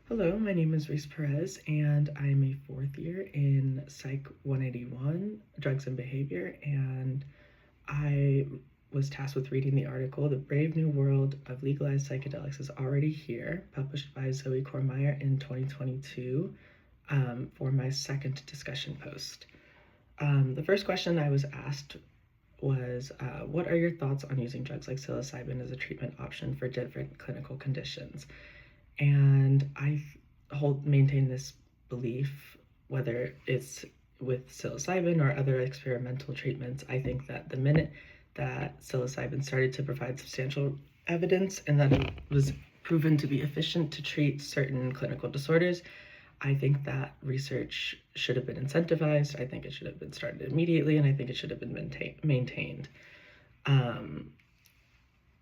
Hello, my name is Reese Perez, and I'm a fourth year in Psych 181, Drugs and Behavior, and I was tasked with reading the article, The Brave New World of Legalized Psychedelics is Already Here, published by Zoe Kormeyer in 2022, for my second discussion post. The first question I was asked was, what are your thoughts on using drugs like psilocybin as a treatment option for different clinical conditions? And I maintain this belief, whether it's with psilocybin or other experimental treatments. I think that the minute that psilocybin started to provide substantial evidence and that it was proven to be efficient to treat certain clinical disorders, I think that research should have been incentivized. I think it should have been started immediately, and I think it should have been maintained.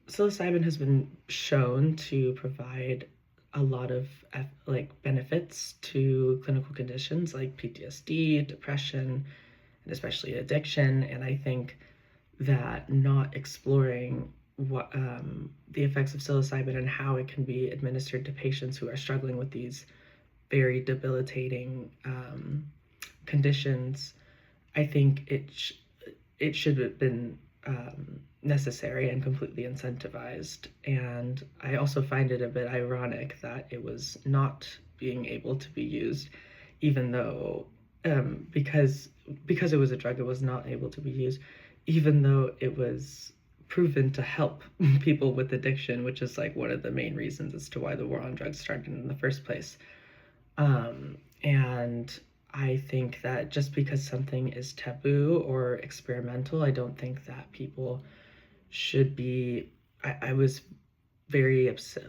Psilocybin has been shown to provide a lot of benefits to clinical conditions like PTSD, depression, and especially addiction. And I think that not exploring what the effects of psilocybin and how it can be administered to patients who are struggling with these very debilitating conditions, I think it should have been necessary and completely incentivized. And I also find it a bit ironic that it was not being able to be used, even though because it was a drug, it was not able to be used, even though it was proven to help people with addiction, which is like one of the main reasons as to why the war on drugs started in the first place. And I think that just because something is taboo or experimental, I don't think that people should be. I was very upset.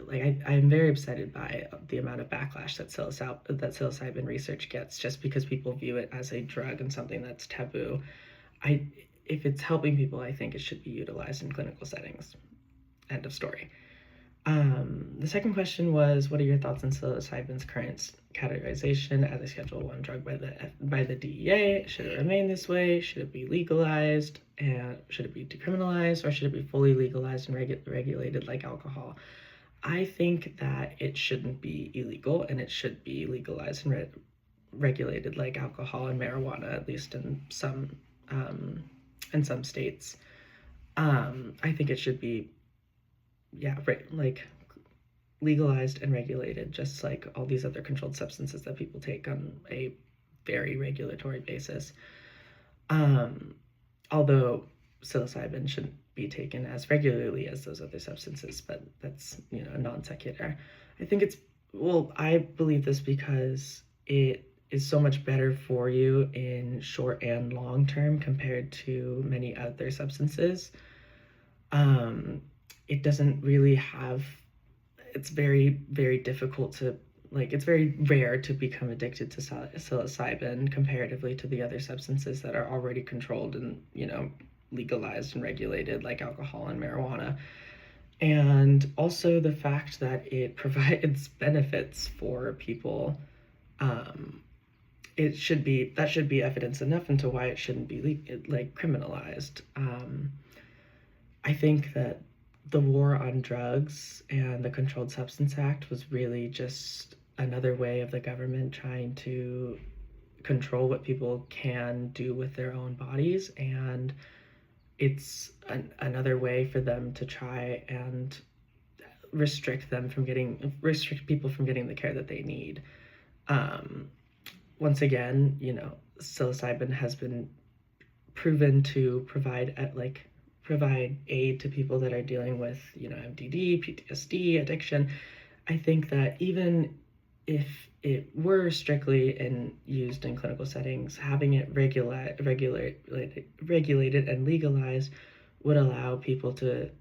I'm very upset by the amount of backlash that psilocybin research gets, just because people view it as a drug and something that's taboo. If it's helping people, I think it should be utilized in clinical settings. End of story. The second question was, what are your thoughts on psilocybin's current categorization as a Schedule 1 drug by the DEA? Should it remain this way? Should it be legalized? And should it be decriminalized? Or should it be fully legalized and regulated like alcohol? I think that it shouldn't be illegal, and it should be legalized and regulated like alcohol and marijuana, at least in some states. I think it should be legalized and regulated, just like all these other controlled substances that people take on a very regulatory basis. Although psilocybin shouldn't be taken as regularly as those other substances, but that's, a non sequitur. I believe this because it is so much better for you in short and long term compared to many other substances. It doesn't really have, it's very, very difficult to, it's very rare to become addicted to psilocybin comparatively to the other substances that are already controlled and, legalized and regulated like alcohol and marijuana. And also the fact that it provides benefits for people, that should be evidence enough into why it shouldn't be criminalized. I think that the war on drugs and the Controlled Substance Act was really just another way of the government trying to control what people can do with their own bodies, and it's another way for them to try and restrict people from getting the care that they need. Once again, psilocybin has been proven to provide aid to people that are dealing with, MDD, PTSD, addiction. I think that even if it were strictly used in clinical settings, having it regulated and legalized would allow people to,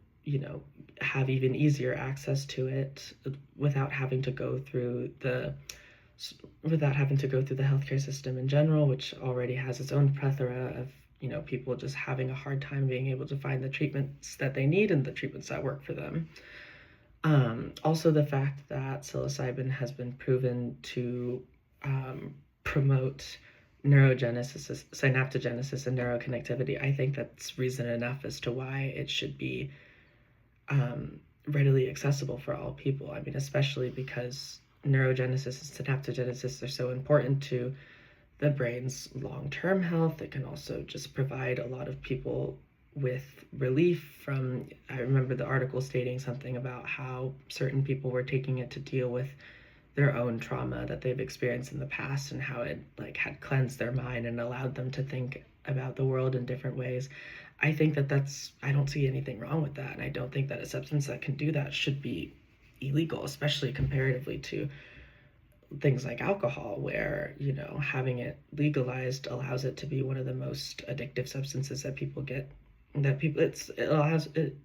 have even easier access to it without having to go through the healthcare system in general, which already has its own plethora of people just having a hard time being able to find the treatments that they need and the treatments that work for them. Also, the fact that psilocybin has been proven to promote neurogenesis, synaptogenesis, and neuroconnectivity, I think that's reason enough as to why it should be readily accessible for all people. I mean, especially because neurogenesis and synaptogenesis are so important to the brain's long-term health. It can also just provide a lot of people with relief from, I remember the article stating something about how certain people were taking it to deal with their own trauma that they've experienced in the past, and how it like had cleansed their mind and allowed them to think about the world in different ways. I think that I don't see anything wrong with that, and I don't think that a substance that can do that should be illegal, especially comparatively to things like alcohol, where, you know, having it legalized allows it to be one of the most addictive substances that people get, that people, it allows it,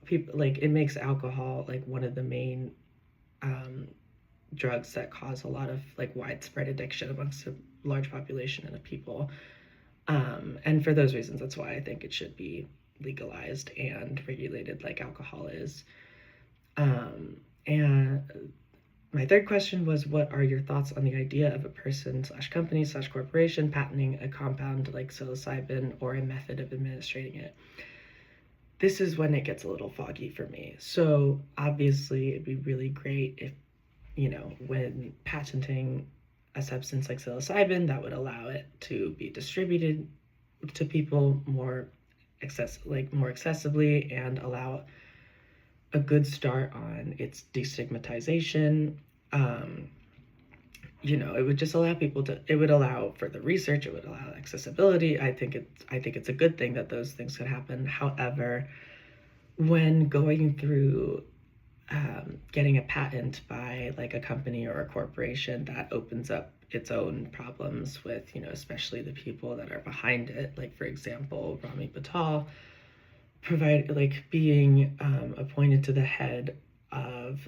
people, like, it makes alcohol like one of the main drugs that cause a lot of like widespread addiction amongst a large population of people. And for those reasons, that's why I think it should be legalized and regulated like alcohol is. And my third question was, what are your thoughts on the idea of a person slash company slash corporation patenting a compound like psilocybin or a method of administrating it? This is when it gets a little foggy for me. So obviously it'd be really great if, you know, when patenting a substance like psilocybin, that would allow it to be distributed to people more accessibly, and allow a good start on its destigmatization. You know, it would just allow people to, it would allow further research, it would allow accessibility. I think it's a good thing that those things could happen. However, when going through getting a patent by like a company or a corporation, that opens up its own problems with, you know, especially the people that are behind it. Like, for example, Rami Batal being appointed to the head of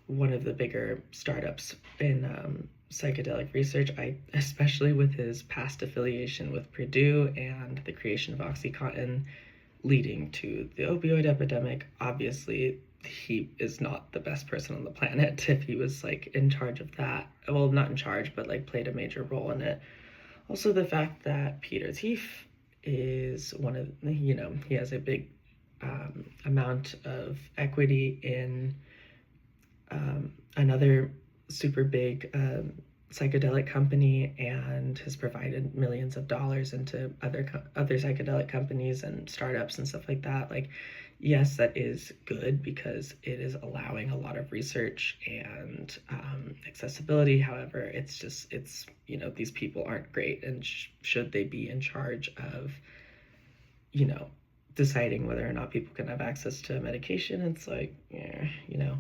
one of the bigger startups in psychedelic research. Especially with his past affiliation with Purdue and the creation of OxyContin leading to the opioid epidemic, obviously he is not the best person on the planet if he was like in charge of that. Well, not in charge, but like played a major role in it. Also, the fact that Peter Thief is one of, you know, he has a big amount of equity in another super big psychedelic company, and has provided millions of dollars into other psychedelic companies and startups and stuff like that. Like, yes, that is good because it is allowing a lot of research and accessibility. However, it's you know, these people aren't great, and should they be in charge of, you know, deciding whether or not people can have access to medication? It's like, yeah, you know.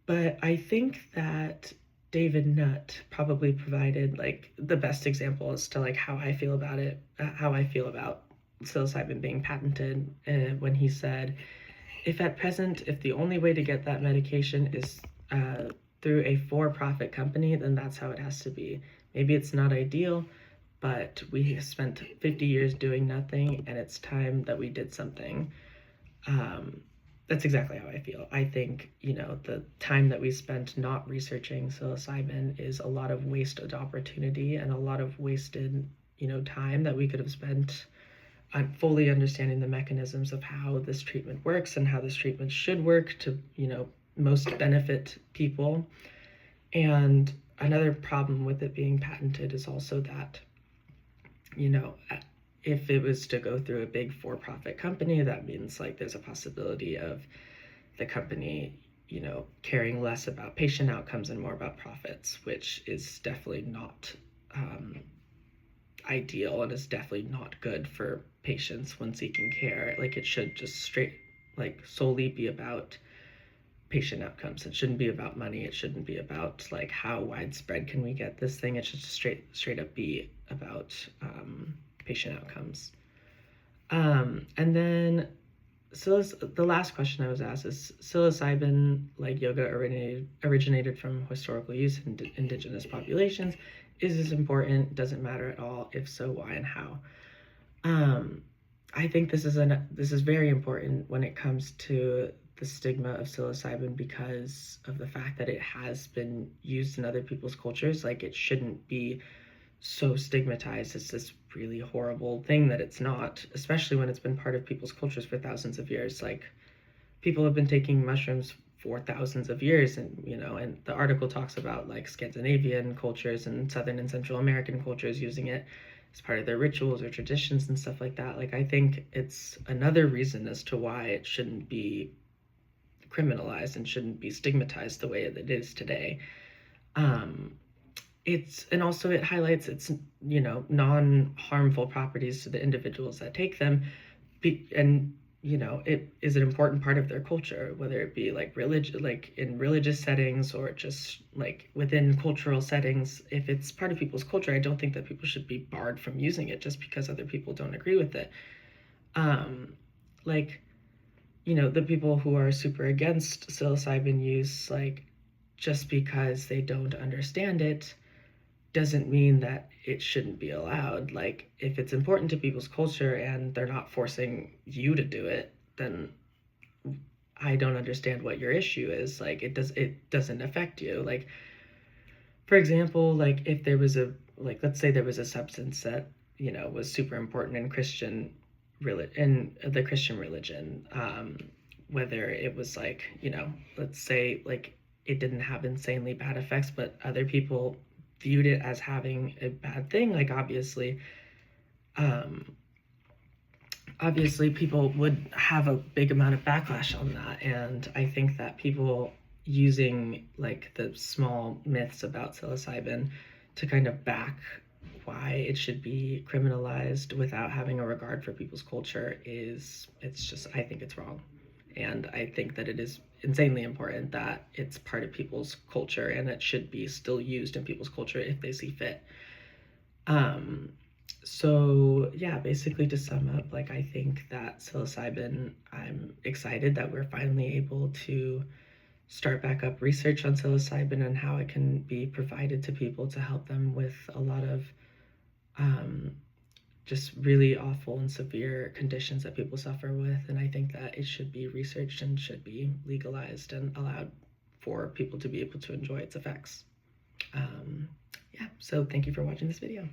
But I think that David Nutt probably provided like the best example as to like how I feel about it, how I feel about psilocybin being patented, when he said, if the only way to get that medication is through a for-profit company, then that's how it has to be. Maybe it's not ideal, but we spent 50 years doing nothing, and it's time that we did something. That's exactly how I feel. I think, you know, the time that we spent not researching psilocybin is a lot of wasted opportunity and a lot of wasted, you know, time that we could have spent on fully understanding the mechanisms of how this treatment works and how this treatment should work to, you know, most benefit people. And another problem with it being patented is also that, you know, if it was to go through a big for-profit company, that means like there's a possibility of the company, you know, caring less about patient outcomes and more about profits, which is definitely not ideal, and is definitely not good for patients when seeking care. Like, it should just solely be about patient outcomes. It shouldn't be about money. It shouldn't be about like how widespread can we get this thing. It should just straight up be about patient outcomes. And then the last question I was asked is, psilocybin, like yoga, originated from historical use in indigenous populations. Is this important? Does it matter at all? If so, why and how? I think this is very important when it comes to the stigma of psilocybin, because of the fact that it has been used in other people's cultures. Like, it shouldn't be so stigmatized as this really horrible thing that it's not, especially when it's been part of people's cultures for thousands of years. Like, people have been taking mushrooms for thousands of years. And and the article talks about like Scandinavian cultures and Southern and Central American cultures using it as part of their rituals or traditions and stuff like that. Like, I think it's another reason as to why it shouldn't be criminalized and shouldn't be stigmatized the way it is today. And also it highlights its non-harmful properties to the individuals that take them, and it is an important part of their culture, whether it be like like in religious settings or just like within cultural settings. If it's part of people's culture, I don't think that people should be barred from using it just because other people don't agree with it. Like, the people who are super against psilocybin use, like, just because they don't understand it doesn't mean that it shouldn't be allowed. Like, if it's important to people's culture and they're not forcing you to do it, then I don't understand what your issue is. Like, it doesn't affect you. Like, for example, like if there was let's say there was a substance that was super important in in the Christian religion, whether it was like, let's say like it didn't have insanely bad effects, but other people viewed it as having a bad thing. Like, obviously people would have a big amount of backlash on that. And I think that people using like the small myths about psilocybin to kind of back why it should be criminalized without having a regard for people's culture I think it's wrong. And I think that it is insanely important that it's part of people's culture, and it should be still used in people's culture if they see fit. So yeah, basically to sum up, like, I think that psilocybin, I'm excited that we're finally able to start back up research on psilocybin and how it can be provided to people to help them with a lot of just really awful and severe conditions that people suffer with. And I think that it should be researched and should be legalized and allowed for people to be able to enjoy its effects. Yeah, so thank you for watching this video.